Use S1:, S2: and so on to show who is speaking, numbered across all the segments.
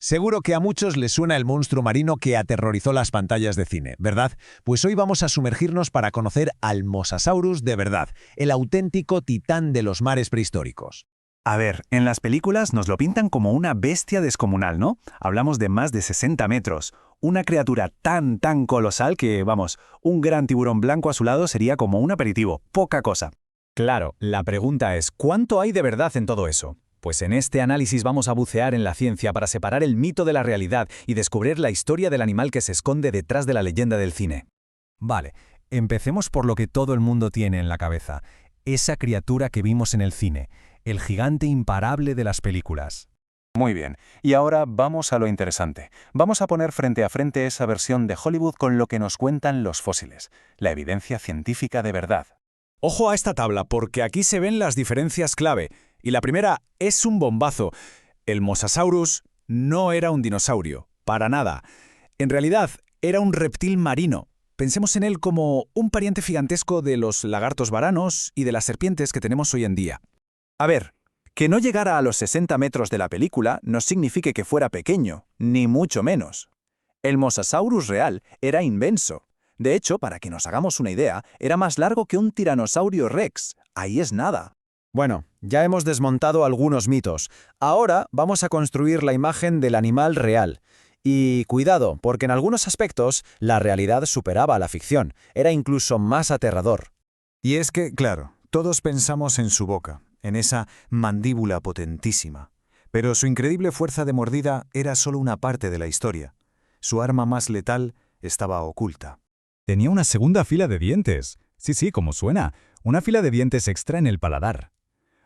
S1: Seguro que a muchos les suena el monstruo marino que aterrorizó las pantallas de cine, ¿verdad? Pues hoy vamos a sumergirnos para conocer al Mosasaurus de verdad, el auténtico titán de los mares prehistóricos.
S2: A ver, en las películas nos lo pintan como una bestia descomunal, ¿no? Hablamos de más de 60 metros. Una criatura tan colosal que, vamos, un gran tiburón blanco a su lado sería como un aperitivo, poca cosa.
S3: Claro, la pregunta es, ¿cuánto hay de verdad en todo eso? Pues en este análisis vamos a bucear en la ciencia para separar el mito de la realidad y descubrir la historia del animal que se esconde detrás de la leyenda del cine.
S4: Vale, empecemos por lo que todo el mundo tiene en la cabeza. Esa criatura que vimos en el cine, el gigante imparable de las películas.
S2: Muy bien, y ahora vamos a lo interesante. Vamos a poner frente a frente esa versión de Hollywood con lo que nos cuentan los fósiles, la evidencia científica de verdad.
S3: Ojo a esta tabla, porque aquí se ven las diferencias clave. Y la primera es un bombazo. El Mosasaurus no era un dinosaurio, para nada. En realidad, era un reptil marino. Pensemos en él como un pariente gigantesco de los lagartos varanos y de las serpientes que tenemos hoy en día.
S2: A ver, que no llegara a los 60 metros de la película no significa que fuera pequeño, ni mucho menos. El Mosasaurus real era inmenso. De hecho, para que nos hagamos una idea, era más largo que un tiranosaurio rex. Ahí es nada.
S1: Bueno, ya hemos desmontado algunos mitos. Ahora vamos a construir la imagen del animal real. Y cuidado, porque en algunos aspectos la realidad superaba a la ficción. Era incluso más aterrador.
S5: Y es que, claro, todos pensamos en su boca, en esa mandíbula potentísima. Pero su increíble fuerza de mordida era solo una parte de la historia. Su arma más letal estaba oculta.
S4: Tenía una segunda fila de dientes. Sí, como suena. Una fila de dientes extra en el paladar.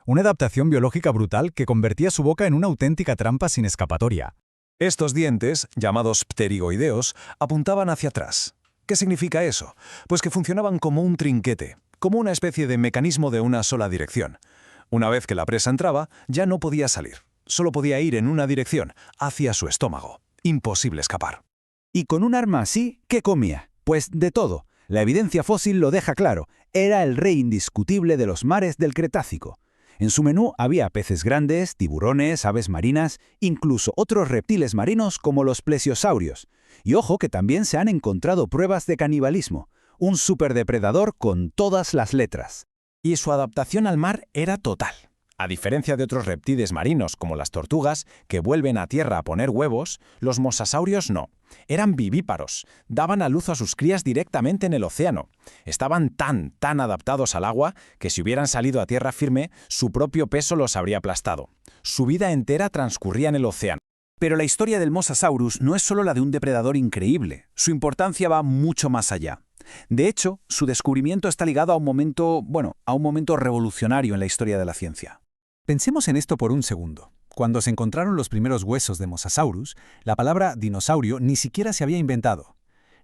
S4: Una adaptación biológica brutal que convertía su boca en una auténtica trampa sin escapatoria.
S5: Estos dientes, llamados pterigoideos, apuntaban hacia atrás. ¿Qué significa eso? Pues que funcionaban como un trinquete, como una especie de mecanismo de una sola dirección. Una vez que la presa entraba, ya no podía salir. Solo podía ir en una dirección, hacia su estómago. Imposible escapar.
S6: Y con un arma así, ¿qué comía? Pues de todo. La evidencia fósil lo deja claro. Era el rey indiscutible de los mares del Cretácico. En su menú había peces grandes, tiburones, aves marinas, incluso otros reptiles marinos como los plesiosaurios. Y ojo que también se han encontrado pruebas de canibalismo. Un superdepredador con todas las letras.
S1: Y su adaptación al mar era total. A diferencia de otros reptiles marinos como las tortugas, que vuelven a tierra a poner huevos, los mosasaurios no. Eran vivíparos, daban a luz a sus crías directamente en el océano. Estaban tan adaptados al agua que si hubieran salido a tierra firme, su propio peso los habría aplastado. Su vida entera transcurría en el océano.
S6: Pero la historia del Mosasaurus no es solo la de un depredador increíble. Su importancia va mucho más allá. De hecho, su descubrimiento está ligado a un momento revolucionario en la historia de la ciencia. Pensemos en esto por un segundo. Cuando se encontraron los primeros huesos de Mosasaurus, la palabra dinosaurio ni siquiera se había inventado.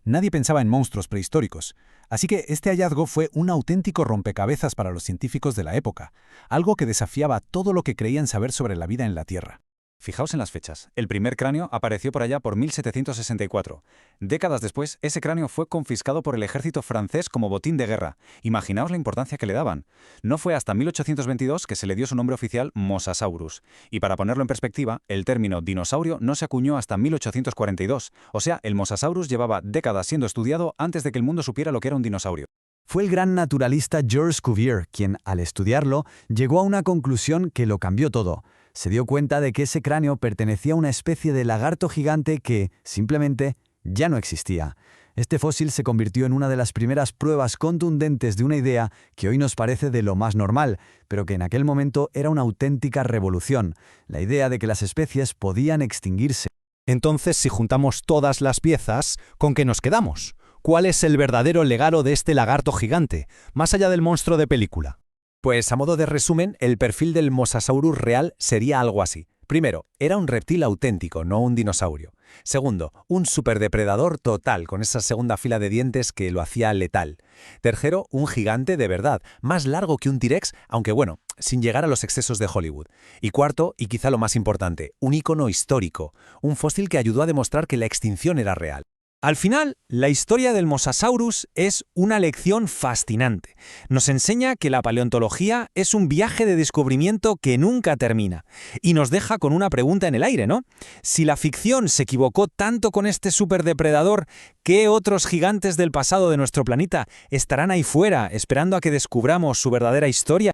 S6: Nadie pensaba en monstruos prehistóricos, así que este hallazgo fue un auténtico rompecabezas para los científicos de la época, algo que desafiaba todo lo que creían saber sobre la vida en la Tierra.
S3: Fijaos en las fechas. El primer cráneo apareció por allá por 1764. Décadas después, ese cráneo fue confiscado por el ejército francés como botín de guerra. Imaginaos la importancia que le daban. No fue hasta 1822 que se le dio su nombre oficial Mosasaurus. Y para ponerlo en perspectiva, el término dinosaurio no se acuñó hasta 1842. O sea, el Mosasaurus llevaba décadas siendo estudiado antes de que el mundo supiera lo que era un dinosaurio.
S6: Fue el gran naturalista Georges Cuvier quien, al estudiarlo, llegó a una conclusión que lo cambió todo. Se dio cuenta de que ese cráneo pertenecía a una especie de lagarto gigante que, simplemente, ya no existía. Este fósil se convirtió en una de las primeras pruebas contundentes de una idea que hoy nos parece de lo más normal, pero que en aquel momento era una auténtica revolución, la idea de que las especies podían extinguirse.
S4: Entonces, si juntamos todas las piezas, ¿con qué nos quedamos? ¿Cuál es el verdadero legado de este lagarto gigante, más allá del monstruo de película?
S1: Pues a modo de resumen, el perfil del Mosasaurus real sería algo así. Primero, era un reptil auténtico, no un dinosaurio. Segundo, un superdepredador total, con esa segunda fila de dientes que lo hacía letal. Tercero, un gigante de verdad, más largo que un T-Rex, aunque bueno, sin llegar a los excesos de Hollywood. Y cuarto, y quizá lo más importante, un ícono histórico, un fósil que ayudó a demostrar que la extinción era real. Al final, la historia del Mosasaurus es una lección fascinante. Nos enseña que la paleontología es un viaje de descubrimiento que nunca termina. Y nos deja con una pregunta en el aire, ¿no? Si la ficción se equivocó tanto con este superdepredador, ¿qué otros gigantes del pasado de nuestro planeta estarán ahí fuera esperando a que descubramos su verdadera historia?